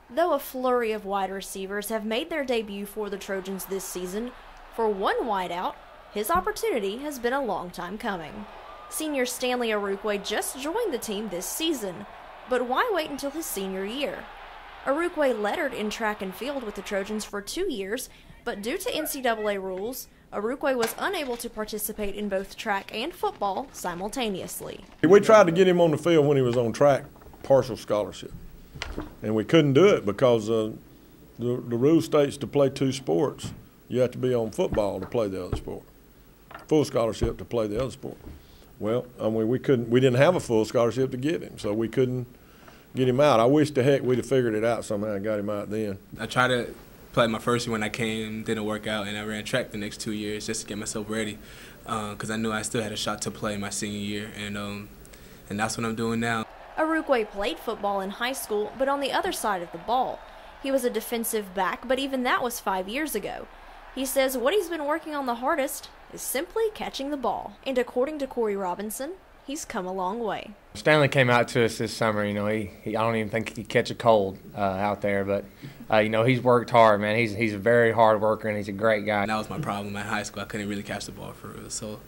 Though a flurry of wide receivers have made their debut for the Trojans this season, for one wideout, his opportunity has been a long time coming. Senior Stanley Arukwe just joined the team this season, but why wait until his senior year? Arukwe lettered in track and field with the Trojans for 2 years, but due to NCAA rules, Arukwe was unable to participate in both track and football simultaneously. We tried to get him on the field when he was on track, partial scholarship, and we couldn't do it because the rule states to play 2 sports, you have to be on football to play the other sport. Full scholarship to play the other sport. Well, I mean, we didn't have a full scholarship to give him, so we couldn't get him out. I wish to heck we'd have figured it out somehow and got him out then. I tried to play my first year when I came, didn't work out, and I ran track the next 2 years just to get myself ready because I knew I still had a shot to play my senior year, and that's what I'm doing now. Arukwe played football in high school, but on the other side of the ball. He was a defensive back, but even that was 5 years ago. He says what he's been working on the hardest is simply catching the ball. And according to Corey Robinson, he's come a long way. Stanley came out to us this summer. You know, I don't even think he'd catch a cold out there, but you know, he's worked hard, man. He's a very hard worker and he's a great guy. And that was my problem at high school. I couldn't really catch the ball for real. So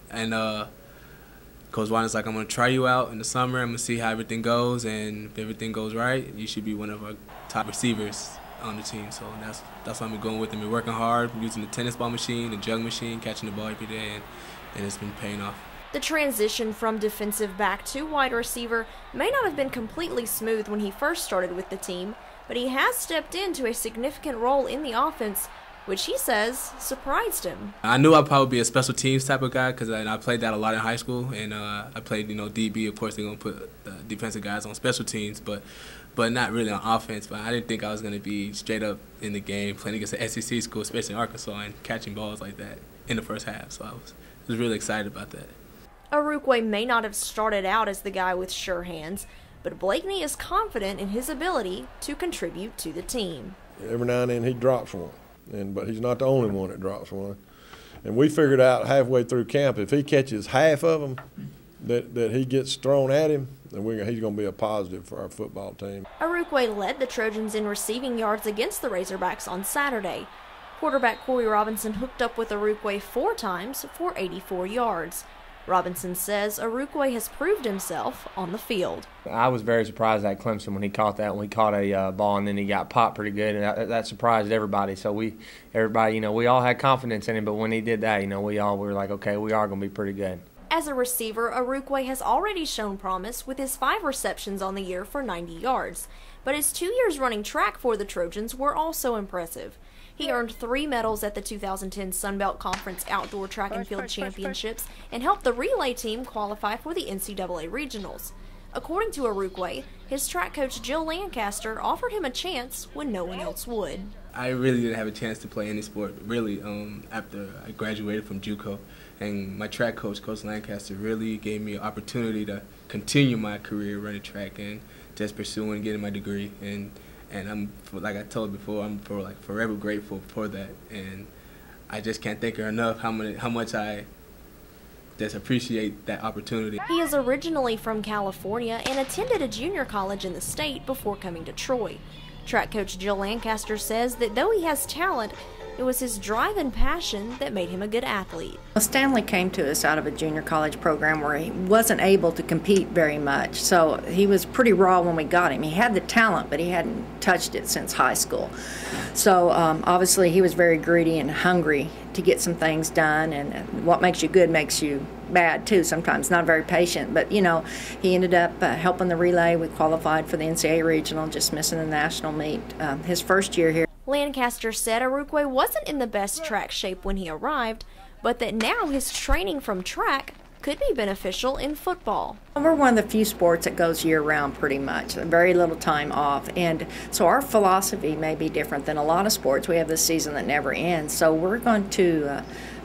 Coach Wanda's like, I'm gonna try you out in the summer. I'm gonna see how everything goes, and if everything goes right, you should be one of our top receivers on the team. So that's why I'm going with him. We're working hard, using the tennis ball machine, the jug machine, catching the ball every day, and it's been paying off. The transition from defensive back to wide receiver may not have been completely smooth when he first started with the team, but he has stepped into a significant role in the offense, which he says surprised him. I knew I'd probably be a special teams type of guy because I played that a lot in high school, and I played, you know, DB. Of course, they're going to put defensive guys on special teams, but not really on offense. But I didn't think I was going to be straight up in the game playing against an SEC school, especially in Arkansas, and catching balls like that in the first half. So I was really excited about that. Arukwe may not have started out as the guy with sure hands, but Blakeney is confident in his ability to contribute to the team. Every now and then he drops one, but he's not the only one that drops one. And we figured out halfway through camp, if he catches half of them that he gets thrown at him, then he's going to be a positive for our football team. Arukwe led the Trojans in receiving yards against the Razorbacks on Saturday. Quarterback Corey Robinson hooked up with Arukwe 4 times for 84 yards. Robinson says Arukwe has proved himself on the field. I was very surprised at Clemson when he caught that. When he caught a ball and then he got popped pretty good, and that surprised everybody. So everybody, you know, we all had confidence in him. But when he did that, you know, we were like, okay, we are going to be pretty good. As a receiver, Arukwe has already shown promise with his 5 receptions on the year for 90 yards. But his 2 years running track for the Trojans were also impressive. He earned 3 medals at the 2010 Sun Belt Conference Outdoor Track and Field Championships and helped the relay team qualify for the NCAA Regionals. According to Arukwe, his track coach Jill Lancaster offered him a chance when no one else would. I really didn't have a chance to play any sport, really, after I graduated from JUCO. And my track coach, Coach Lancaster, really gave me an opportunity to continue my career running track and just pursuing getting my degree. And I'm, like I told before, I'm forever grateful for that. And I just can't thank her enough how much I just appreciate that opportunity. He is originally from California and attended a junior college in the state before coming to Troy. Track coach Jill Lancaster says that though he has talent, it was his drive and passion that made him a good athlete. Stanley came to us out of a junior college program where he wasn't able to compete very much, so he was pretty raw when we got him. He had the talent, but he hadn't touched it since high school. So obviously he was very greedy and hungry to get some things done, and what makes you good makes you bad too sometimes, not very patient. But you know, he ended up helping the relay. We qualified for the NCAA regional, just missing the national meet his first year here. Lancaster said Arukwe wasn't in the best track shape when he arrived, but that now his training from track could be beneficial in football. We're one of the few sports that goes year-round pretty much, very little time off, and so our philosophy may be different than a lot of sports. We have this season that never ends, so we're going to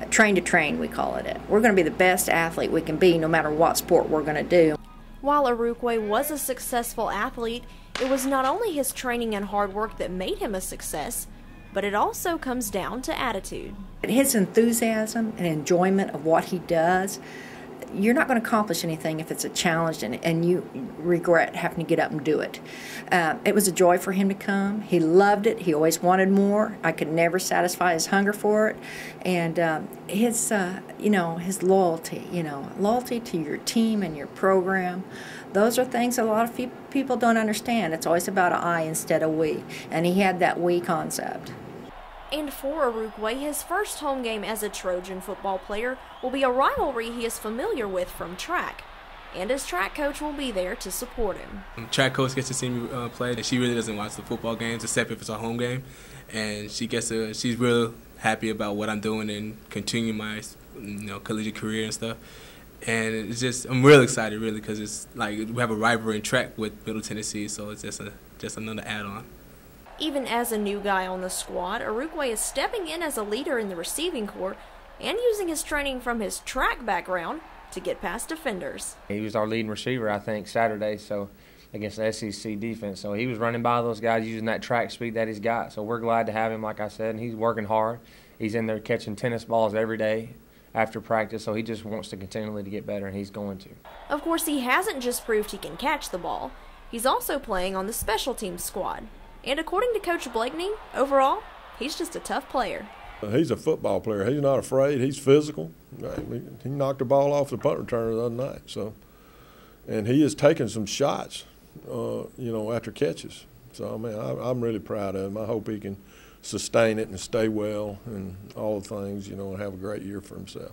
train, we call it. We're going to be the best athlete we can be no matter what sport we're going to do. While Arukwe was a successful athlete, it was not only his training and hard work that made him a success, but it also comes down to attitude. His enthusiasm and enjoyment of what he does, you're not going to accomplish anything if it's a challenge and you regret having to get up and do it. It was a joy for him to come. He loved it. He always wanted more. I could never satisfy his hunger for it. And his loyalty, loyalty to your team and your program, those are things a lot of people don't understand. It's always about I instead of we. And he had that we concept. And for Arukwe, his first home game as a Trojan football player will be a rivalry he is familiar with from track. And his track coach will be there to support him. Track coach gets to see me play, and she really doesn't watch the football games except if it's a home game. And she's real happy about what I'm doing and continue my collegiate career and stuff. And it's just, I'm real excited, really, because it's like we have a rivalry in track with Middle Tennessee, so it's just another add-on. Even as a new guy on the squad, Arukwe is stepping in as a leader in the receiving corps and using his training from his track background to get past defenders. He was our leading receiver, I think, Saturday, so against the SEC defense. So he was running by those guys using that track speed that he's got. So we're glad to have him, like I said, and he's working hard. He's in there catching tennis balls every day after practice, so he just wants to continually to get better, and he's going to. Of course, he hasn't just proved he can catch the ball. He's also playing on the special teams squad. And according to Coach Blakeney, overall, he's just a tough player. He's a football player. He's not afraid. He's physical. He knocked the ball off the punt returner the other night. So, and he has taken some shots, after catches. So, I mean, I'm really proud of him. I hope he can sustain it and stay well and all the things, and have a great year for himself.